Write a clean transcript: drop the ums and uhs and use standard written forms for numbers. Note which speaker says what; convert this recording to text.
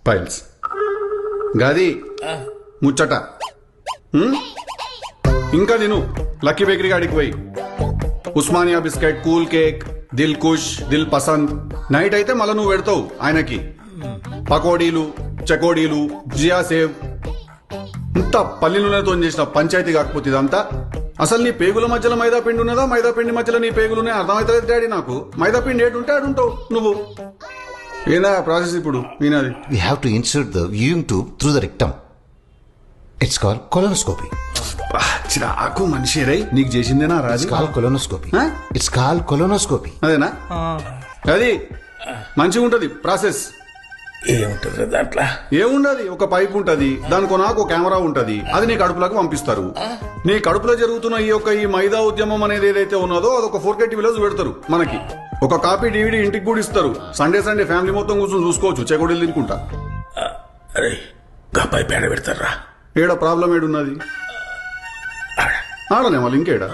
Speaker 1: Piles గది ముచ్చట. ఇంకా నేను లక్కీ బేకరీ గాడికి పోయి Osmania biscuit, cool cake, dilkhush, dil pasand. Night అయితే మళ్ళీ నువ్వు పెడతావు ఆయనకి పకోడీలు, చకోడీలు, జియా సేవ్. ఇంత పల్లి నూనెతో చేసిన పంచాయతీ కాకపోతే ఇదంతా. అసలు నీ పేగుల మధ్యలో మైదా పిండి ఉన్నదా, మైదా పిండి మధ్యలో నీ పేగులునే అర్థమవుతుంది డాడీ నాకు. మైదా పిండి ఏటుంటే ఆడుంటావు నువ్వు. ఏదా ప్రాసెస్ ఇప్పుడు ఈయనది?
Speaker 2: We have to insert the viewing tube through the rectum. It's called colonoscopy.
Speaker 1: చిరాకు మనిషి రై, నీకు చేసిందేనా
Speaker 2: It's
Speaker 1: Raju?
Speaker 2: called colonoscopy.
Speaker 1: Huh?
Speaker 2: It's called colonoscopy.
Speaker 1: అదేనా? అది మంచిగా ఉంటది ప్రాసెస్.
Speaker 3: ఏముంటుంది దాంట్లో?
Speaker 1: ఏముండదు, ఒక పైప్ ఉంటది, దానికి నాకు కెమెరా ఉంటది, అది నీ కడుపులోకి పంపిస్తారు. నీ కడుపులో జరుగుతున్న ఈ మైదా ఉద్యమం అనేది ఏదైతే ఉన్నదో అదొక 4K టీవీలో పెడతారు మనకి. ఒక కాపీ DVD ఇంటికి కూడా ఇస్తారు. సండే ఫ్యామిలీ మొత్తం కూర్చొని చూసుకోవచ్చు చెకోడీలు తినుకుంటా.
Speaker 3: అరే గబ్బాయి పేడ పెడతారా?
Speaker 1: ఏడ ప్రాబ్లం ఏడున్నది? ఆడనే వాళ్ళు ఇంకేడా?